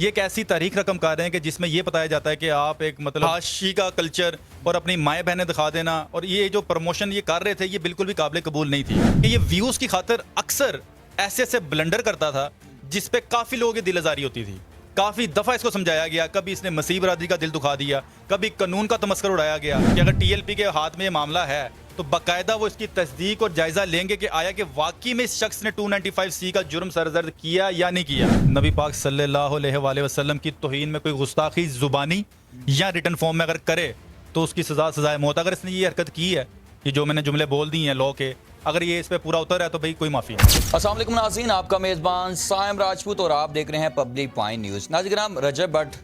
ये एक ऐसी तारीख रकम कर रहे हैं कि जिसमें ये बताया जाता है कि आप एक मतलब हाशी का कल्चर और अपनी माएँ बहनें दिखा देना, और ये जो प्रमोशन ये कर रहे थे ये बिल्कुल भी काबिल कबूल नहीं थी कि ये व्यूज़ की खातिर अक्सर ऐसे ऐसे ब्लंडर करता था जिस पे काफ़ी लोगों की दिल आज़ारी होती थी। काफ़ी दफ़ा इसको समझाया गया, कभी इसने मसीह बरादरी का दिल दुखा दिया, कभी कानून का तमस्कर उड़ाया गया कि अगर टीएलपी के हाथ में ये मामला है तो बाकायदा वो इसकी तस्दीक और जायजा लेंगे कि आया कि वाकई में इस शख्स ने 295C का जुर्म सरजर्द किया या नहीं किया। नबी पाक सल्लल्लाहु अलैहि वसल्लम की तौहीन में कोई गुस्ताखी जुबानी या रिटर्न फॉर्म में अगर करे तो उसकी सजाए मौत। अगर इसने ये हरकत की है कि जो मैंने जुमले बोल दी हैं लॉ के, अगर ये इस पर पूरा उतर है तो भाई कोई माफ़ी है। अस्सलाम वालेकुम नाज़रीन, आपका मेज़बान साइम राजपूत और आप देख रहे हैं पब्लिक पॉइंट न्यूज़। नाज़रीन, रजब भट्ट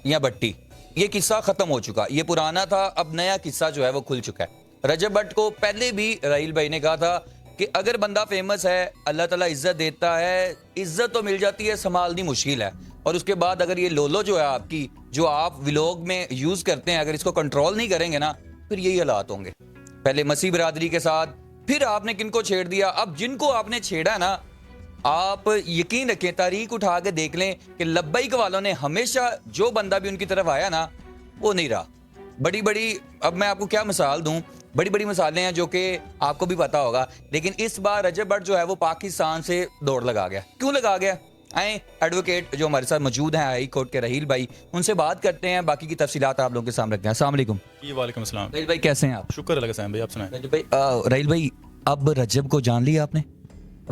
या भट्टी, ये किस्सा ख़त्म हो चुका, ये पुराना था, अब नया किस्सा जो है वो खुल चुका है। रजब भट्ट को पहले भी राहील भाई ने कहा था कि अगर बंदा फेमस है, अल्लाह ताला इज्जत देता है, इज्जत तो मिल जाती है, संभालनी मुश्किल है। और उसके बाद अगर ये लोलो जो है आपकी, जो आप व्लॉग में यूज़ करते हैं, अगर इसको कंट्रोल नहीं करेंगे ना फिर यही हालात होंगे। पहले मसीह बरादरी के साथ, फिर आपने किनको छेड़ दिया। अब जिनको आपने छेड़ा ना, आप यकीन रखें, तारीख उठा के देख लें कि लब्बैक वालों ने हमेशा जो बंदा भी उनकी तरफ आया ना वो नहीं रहा। बड़ी बड़ी, अब मैं आपको क्या मिसाल दूं, बड़ी बड़ी मिसालें हैं जो कि आपको भी पता होगा। लेकिन इस बार रजब भट्ट जो है वो पाकिस्तान से दौड़ लगा गया। क्यों लगा गया? आए एडवोकेट जो हमारे साथ मौजूद हैं हाई कोर्ट के राहील भाई, उनसे बात करते हैं, बाकी की तफसीलात आप लोगों के सामने रखते हैं। अस्सलाम वालेकुम। वालेकुम अस्सलाम। राहील भाई कैसे हैं आप? शुक्र अल्लाह का सैम भाई, आप सुनाएं। राहील भाई, अब रजब को जान लिया आपने?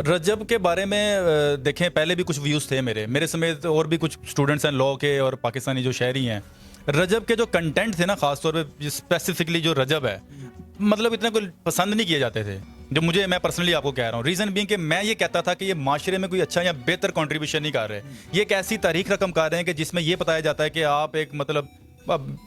रजब के बारे में देखें, पहले भी कुछ व्यूज़ थे मेरे समेत और भी कुछ स्टूडेंट्स हैं लॉ के और पाकिस्तानी जो शहरी हैं। रजब के जो कंटेंट थे ना, ख़ास तौर पे स्पेसिफिकली जो रजब है, मतलब इतने कोई पसंद नहीं किए जाते थे जो मुझे, मैं पर्सनली आपको कह रहा हूँ। रीज़न बीइंग कि मैं ये कहता था कि ये माशरे में कोई अच्छा या बेहतर कंट्रीब्यूशन नहीं कर रहे। ये एक ऐसी तारीख रकम कर रहे हैं कि जिसमें ये बताया जाता है कि आप एक मतलब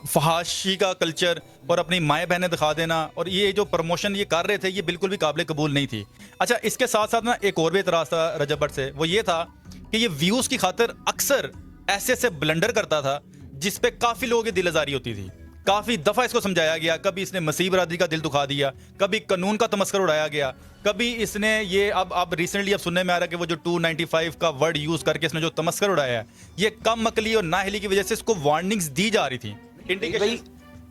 फहाशी का कल्चर और अपनी माएँ बहनें दिखा देना, और ये जो प्रमोशन ये कर रहे थे ये बिल्कुल भी काबिल कबूल नहीं थी। अच्छा, इसके साथ साथ ना एक और भी एतराज़ था रजब भट्ट से, वो ये था कि ये व्यूज़ की खातिर अक्सर ऐसे ऐसे ब्लंडर करता था जिस पे काफ़ी लोगों की दिल आज़ारी होती थी। काफ़ी दफ़ा इसको समझाया गया, कभी इसने मसीह बरादरी का दिल दुखा दिया, कभी कानून का तमस्कर उड़ाया गया, कभी इसने ये अब रिसेंटली अब सुनने में आ रहा है कि वो जो 295 का वर्ड यूज़ करके इसने जो तमस्कर उड़ाया है, ये कम अकली और नाअहली की वजह से इसको वार्निंग्स दी जा रही थी। भाई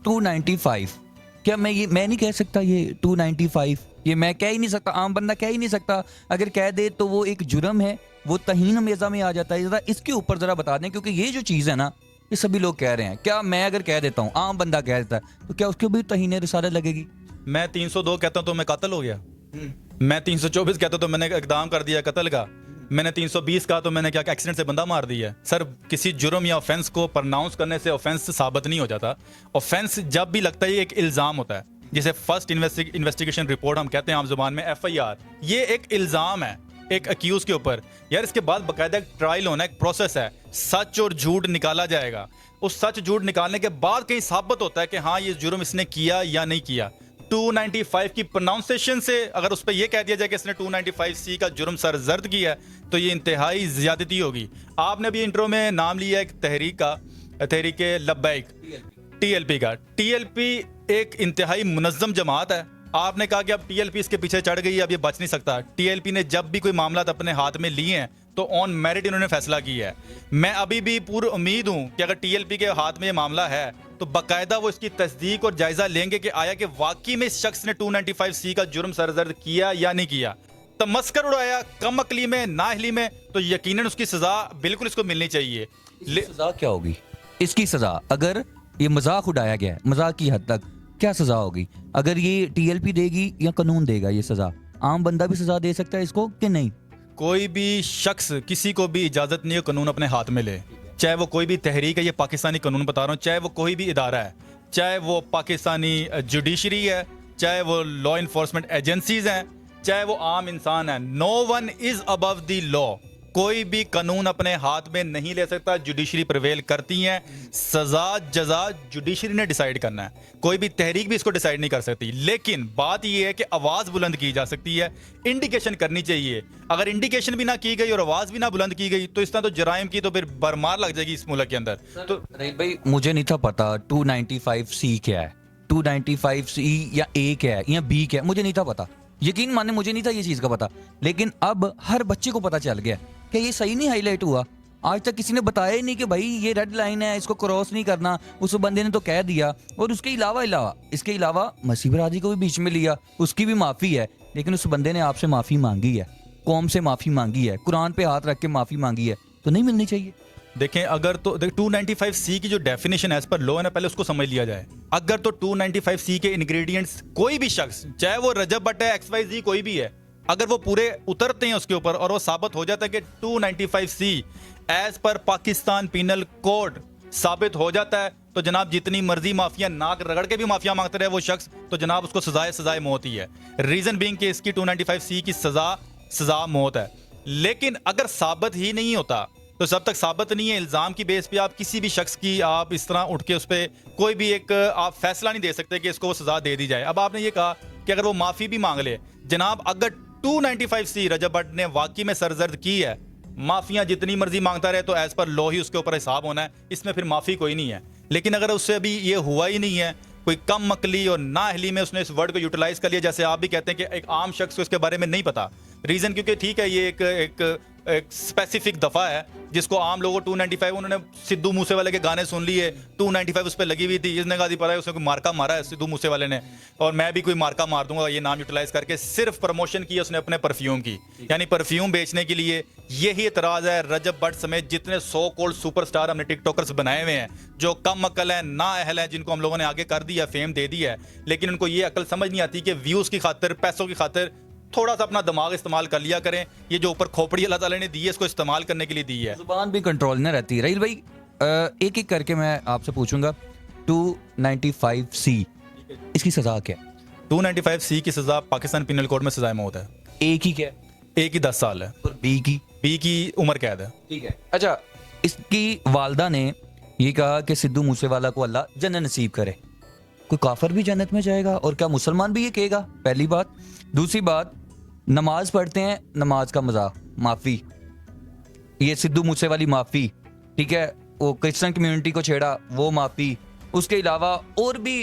295, क्या मैं नहीं कह सकता ये 295? ये मैं कह ही नहीं सकता, आम बंदा कह ही नहीं सकता। अगर कह दे तो वो एक जुर्म है, वो तहीन मेज़ा में आ जाता है। ज़रा इसके ऊपर ज़रा बता दें, क्योंकि ये जो चीज़ है ना, ये सभी लोग कह रहे हैं। क्या मैं अगर कह देता हूँ, आम बंदा कह देता है, तो क्या उसके भी तहीन रिसालत लगेगी? मैं 302 कहता हूँ तो मैं कातिल हो गया। मैं 324 कहता हूँ तो मैंने इकदाम कर दिया कत्ल का। मैंने 320 कहा तो मैंने क्या एक्सीडेंट से बंदा मार दिया। सर, किसी जुर्म या ऑफेंस को प्रोनाउंस करने से ऑफेंस साबित नहीं हो जाता। ऑफेंस जब भी लगता है ये एक इल्ज़ाम होता है, जिसे फर्स्ट इन्वेस्टिगेशन रिपोर्ट हम कहते हैं आम जुबान में, FIR। ये एक इल्ज़ाम है एक अक्यूज के ऊपर। यार, इसके बाद बाकायदा एक ट्रायल होना, एक प्रोसेस है, सच और झूठ निकाला जाएगा। उस सच झूठ निकालने के बाद कहीं साबित होता है कि हाँ ये जुर्म इसने किया या नहीं किया। 295 की प्रोनाउंसिएशन से अगर उस पर यह कह दिया जाए कि इसने 295C का जुर्म सरजर्द किया है तो ये इंतहाई ज्यादती होगी। आपने भी इंट्रो में नाम लिया एक तहरीक लब्बैक, TLP का। TLP एक इंतहाई मुनज़्ज़म जमात है। आपने कहा कि अब TLP इसके पीछे चढ़ गई है, अब ये बच नहीं सकता। TLP ने जब भी कोई मामला अपने हाथ में लिए हैं तो ऑन मेरिट इन्होंने फैसला किया है। मैं अभी भी पूरी उम्मीद हूं कि अगर TLP के हाथ में ये मामला है तो बाकायदा वो इसकी तस्दीक और जायजा लेंगे कि आया कि वाकई में इस शख्स ने 295C का जुर्म सरजर्द किया या नहीं किया। तमस्कर उड़ाया कम अकली में, नाअहली में, तो यकीनन उसकी सजा बिल्कुल इसको मिलनी चाहिए। सजा क्या होगी इसकी? सजा, अगर ये मजाक उड़ाया गया है, मजाक की हद तक, क्या सजा होगी? अगर ये TLP देगी या कानून देगा ये सजा? आम बंदा भी सजा दे सकता है इसको कि नहीं? कोई भी शख्स, किसी को भी इजाजत नहीं है कानून अपने हाथ में ले, चाहे वो कोई भी तहरीक है, ये पाकिस्तानी कानून बता रहा हूँ, चाहे वो कोई भी इदारा है, चाहे वो पाकिस्तानी जुडिशरी है, चाहे वो लॉ इन्फोर्समेंट एजेंसीज हैं, चाहे वो आम इंसान है। No one is above the law. कोई भी कानून अपने हाथ में नहीं ले सकता। जुडिशरी प्रिवेल करती है, सजा जजा जुडिशरी ने डिसाइड करना है, कोई भी तहरीक भी इसको डिसाइड नहीं कर सकती। लेकिन बात यह है कि आवाज़ बुलंद की जा सकती है, इंडिकेशन करनी चाहिए। अगर इंडिकेशन भी ना की गई और आवाज़ भी ना बुलंद की गई तो इस तरह तो जराइम की तो फिर बरमार लग जाएगी इस मुल्क के अंदर। तो भाई, मुझे नहीं था पता 295C क्या है, 295C या A क्या है या B क्या है, मुझे नहीं था पता। यकीन माने मुझे नहीं था ये चीज़ का पता। लेकिन अब हर बच्चे को पता चल गया कि ये सही नहीं हाईलाइट हुआ। आज तक किसी ने बताया ही नहीं कि भाई ये रेड लाइन है, इसको क्रॉस नहीं करना। उस बंदे ने तो कह दिया। और उसके इसके अलावा मसीह बरादरी को भी बीच में लिया, उसकी भी माफ़ी है, लेकिन उस बंदे ने आपसे माफ़ी मांगी है, कौम से माफ़ी मांगी है, कुरान पे हाथ रख के माफ़ी मांगी है, तो नहीं मिलनी चाहिए। देखें, अगर तो 295C की जो डेफिनेशन एज पर लॉ है ना, पहले उसको समझ लिया जाए। अगर तो 295C के इंग्रेडिएंट्स कोई भी शख्स, चाहे वो रजब भट्ट है, XYZ कोई भी है, अगर वो पूरे उतरते हैं उसके ऊपर और वो साबित हो जाता है कि 295C as per Pakistan penal code साबित हो जाता है, तो जनाब जितनी मर्जी माफिया नाक रगड़ के भी माफिया मांगते रहे वो शख्स, तो जनाब उसको सजाए मौत ही है। रीजन बीइंग कि इसकी 295C की सजा मौत है। लेकिन अगर साबित ही नहीं होता, तो जब तक साबित नहीं है, इल्ज़ाम की बेस पे आप किसी भी शख्स की आप इस तरह उठ के उस पर कोई भी एक आप फैसला नहीं दे सकते कि इसको सजा दे दी जाए। अब आपने ये कहा कि अगर वो माफ़ी भी मांग ले, जनाब अगर 295C रजब भट्ट ने वाकई में सरजर्द की है, माफिया जितनी मर्जी मांगता रहे, तो एज पर लॉ ही उसके ऊपर हिसाब होना है, इसमें फिर माफ़ी कोई नहीं है। लेकिन अगर उससे अभी ये हुआ ही नहीं है, कोई कम मकली और नाअहली में उसने इस वर्ड को यूटिलाइज कर लिया, जैसे आप भी कहते हैं कि एक आम शख्स को इसके बारे में नहीं पता। रीज़न क्योंकि ठीक है, ये एक स्पेसिफिक दफ़ा है जिसको आम लोगों 295, उन्होंने सिद्धू मूसेवाले के गाने सुन लिए, 295 उस पर लगी हुई थी, इसने कहा पता है उसने कोई मार्का मारा है सिद्धू मूसेवाले ने, और मैं भी कोई मार्का मार दूंगा, ये नाम यूटिलाइज करके सिर्फ प्रमोशन की उसने अपने परफ्यूम की, यानी परफ्यूम बेचने के लिए। यही एतराज़ है रजब भट्ट समेत जितने सो कॉल्ड सुपरस्टार हमने टिकटॉकर्स बनाए हुए हैं, जो कम अकल है, ना अहल है, जिनको हम लोगों ने आगे कर दिया, फेम दे दी है, लेकिन उनको ये अकल समझ नहीं आती कि व्यूज़ की खातिर, पैसों की खातिर थोड़ा सा अपना दिमाग इस्तेमाल कर लिया करें। ये जो ऊपर खोपड़ी अल्लाह ताला ने दी है, इसको इस्तेमाल करने के लिए दी है। जुबान भी कंट्रोल न रहती। रहील भाई, एक एक करके मैं आपसे पूछूंगा, 295C इसकी सजा क्या है? 295C की सजा पाकिस्तान पिनल कोड में सजाए मौत है। एक ही क्या है? एक ही 10 साल है। और बी की उम्र कैद है। ठीक है। अच्छा, इसकी वालदा ने ये कहा कि सिद्धू मूसेवाला को अल्लाह जन्नत नसीब करे। कोई काफिर भी जन्नत में जाएगा? और क्या मुसलमान भी ये कहेगा? पहली बात। दूसरी बात, नमाज पढ़ते हैं, नमाज का मजाक, माफ़ी, ये सिद्धू मूसे वाली माफ़ी, ठीक है। वो क्रिश्चियन कम्युनिटी को छेड़ा, वो माफ़ी। उसके अलावा और भी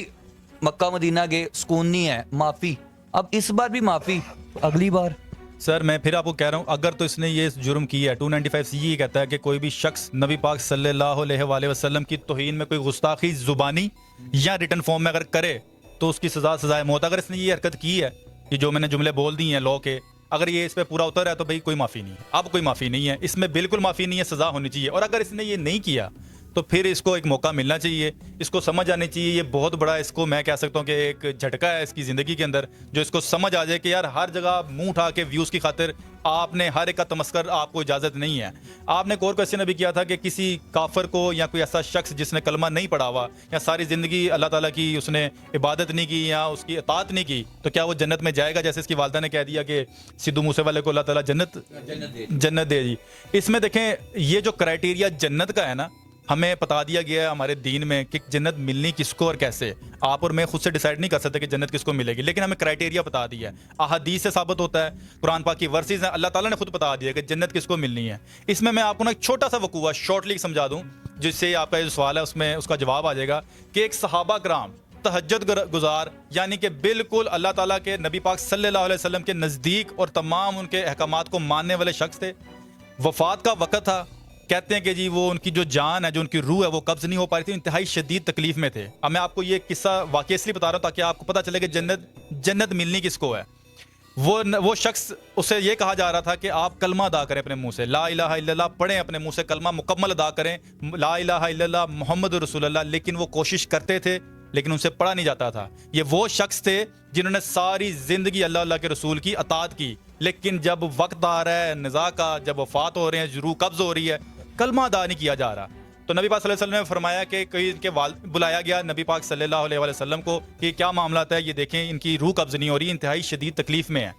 मक्का मदीना गए, सुकून नहीं है, माफ़ी। अब इस बार भी माफ़ी, अगली बार। सर मैं फिर आपको कह रहा हूँ, अगर तो इसने ये जुर्म किया है, 295C ये कहता है कि कोई भी शख्स नबी पाक सल्लल्लाहु अलैहि वसल्लम की तौहीन में कोई गुस्ताखी जुबानी या रिटन फॉर्म में अगर करे, तो उसकी सजाए मौत। अगर इसने ये हरकत की है कि जो मैंने जुमले बोल दी हैं लॉ के, अगर ये इस पे पूरा उतर है, तो भाई कोई माफ़ी नहीं है। अब कोई माफ़ी नहीं है, इसमें बिल्कुल माफ़ी नहीं है, सज़ा होनी चाहिए। और अगर इसने ये नहीं किया, तो फिर इसको एक मौका मिलना चाहिए, इसको समझ आनी चाहिए। ये बहुत बड़ा, इसको मैं कह सकता हूँ कि एक झटका है इसकी ज़िंदगी के अंदर, जो इसको समझ आ जाए कि यार हर जगह मुंह उठा के व्यूज़ की खातिर आपने हर एक का तमस्कर, आपको इजाज़त नहीं है। आपने एक और क्वेश्चन अभी किया था कि किसी काफिर को या कोई ऐसा शख्स जिसने कलमा नहीं पढ़ा हुआ या सारी ज़िंदगी अल्लाह ताला की उसने इबादत नहीं की या उसकी इताअत नहीं की, तो क्या वो जन्नत में जाएगा? जैसे इसकी वालदा ने कह दिया कि सिद्धू मूसेवाले को अल्लाह ताला जन्नत दे दी। इसमें देखें, ये जो क्राइटेरिया जन्नत का है ना, हमें बता दिया गया है हमारे दीन में कि जन्नत मिलनी किसको और कैसे। आप और मैं खुद से डिसाइड नहीं कर सकते कि जन्नत किसको मिलेगी, लेकिन हमें क्राइटेरिया बता दिया है, अहादीस से साबित होता है, कुरान पाक की वर्सेस हैं, अल्लाह ताला ने खुद बता दिया कि जन्नत किसको मिलनी है। इसमें मैं आपको ना एक छोटा सा वकूआ शॉर्टली समझा दूँ, जिससे आपका जो सवाल है उसमें उसका जवाब आ जाएगा कि एक सहाबा कराम तहज्जुद गुजार, यानी कि बिल्कुल अल्लाह ताला के नबी पाक सल्लल्लाहु अलैहि वसल्लम के नज़दीक और तमाम उनके अहकामात को मानने वाले शख्स थे। वफात का वक़्त था, कहते हैं कि जी वो उनकी जो जान है, जो उनकी रूह है, वो कब्ज़ नहीं हो पा रही थी, इंतहाई शदीद तकलीफ में थे। अब मैं आपको ये किस्सा वाकई इसलिए बता रहा हूँ ताकि आपको पता चले कि जन्नत मिलनी किसको है। वो शख्स, उसे ये कहा जा रहा था कि आप कलमा अदा करें अपने मुंह से, ला इलाहा इल्लल्लाह पढ़ें, अपने मुंह से कलमा मुकम्मल अदा करें, ला इलाहा इल्लल्लाह मुहम्मद रसूलुल्लाह। लेकिन वो कोशिश करते थे, लेकिन उनसे पढ़ा नहीं जाता था। ये वो शख्स थे जिन्होंने सारी जिंदगी अल्लाह के रसूल की अताअत की, लेकिन जब वक्त आ रहा है निज़ा का, जब वफात हो रहे हैं, रूह कब्ज़ हो रही है, कलमा अदा नहीं किया जा रहा। तो नबी पाक सल्लल्लाहु अलैहि वसल्लम ने फरमाया कि कोई इनके बुलाया गया नबी पाक सल्लल्लाहु अलैहि वसल्लम को कि क्या मामला है, ये देखें इनकी रूह कब्ज़ नहीं हो रही, इंतहाई शदीद तकलीफ में है।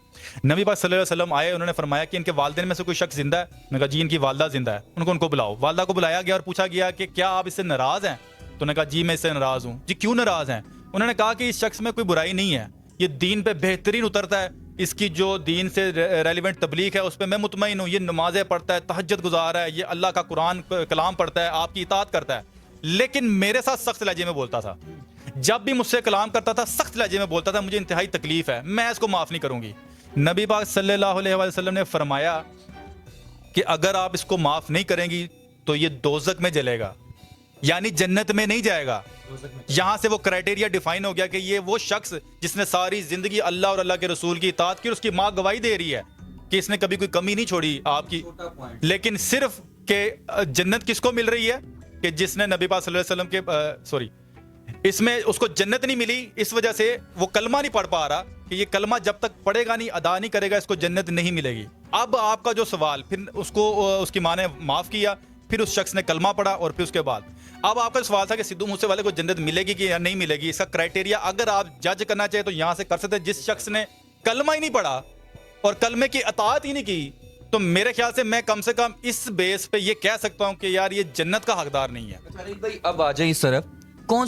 नबी पाक सल्लल्लाहु अलैहि वसल्लम आए, उन्होंने फरमाया कि इनके वालिदैन में से कोई शख्स जिंदा है? मैंने कहा जी इनकी वालदा जिंदा है। उनको बुलाओ। वालदा को बुलाया गया और पूछा गया कि क्या आप इससे नाराज़ हैं? तो उन्होंने कहा जी मैं इससे नाराज़ हूँ। जी क्यों नाराज़ हैं? उन्होंने कहा कि इस शख्स में कोई बुराई नहीं है, ये दीन पे बेहतरीन उतरता है, इसकी जो दीन से रेलिवेंट तबलीग है उस पर मैं मुतमईन हूँ, ये नमाजें पढ़ता है, तहज्जुद गुजार है, ये अल्लाह का कुरान कलाम पढ़ता है, आपकी इताअत करता है, लेकिन मेरे साथ सख्त लहजे में बोलता था। जब भी मुझसे कलाम करता था सख्त लहजे में बोलता था, मुझे इंतहाई तकलीफ है, मैं इसको माफ़ नहीं करूँगी। नबी पाक सल्लल्लाहु अलैहि वसल्लम ने फरमाया कि अगर आप इसको माफ़ नहीं करेंगी तो ये दोजक में जलेगा, यानी जन्नत में नहीं जाएगा। यहां से वो क्राइटेरिया डिफाइन हो गया कि ये वो शख्स जिसने सारी जिंदगी अल्लाह और अल्लाह के रसूल की इताअत की, और उसकी माँ गवाही दे रही है कि इसने कभी कोई कमी नहीं छोड़ी आपकी। लेकिन सिर्फ के जन्नत किसको मिल रही है कि जिसने नबी पाक सल्लल्लाहु अलैहि वसल्लम के सॉरी इसमें उसको जन्नत नहीं मिली, इस वजह से वो कलमा नहीं पढ़ पा रहा कि ये कलमा जब तक पढ़ेगा नहीं, अदा नहीं करेगा, इसको जन्नत नहीं मिलेगी। अब आपका जो सवाल, फिर उसको उसकी माँ ने माफ किया, फिर उस शख्स ने कलमा पढ़ा, और फिर उसके बाद अब आपका सवाल था कि सिद्धू मूसे वाले को जन्नत मिलेगी कि या नहीं मिलेगी। इसका क्राइटेरिया अगर आप जज करना चाहे तो यहां से कर सकते हैं। जिस शख्स ने कलमा ही नहीं पढ़ा और कलमे की अताअत ही नहीं की, तो मेरे ख्याल से मैं कम इस बेस पे ये कह सकता हूं कि यार ये जन्नत का हकदार नहीं है। भाई अब आ जाए इस तरफ, कौन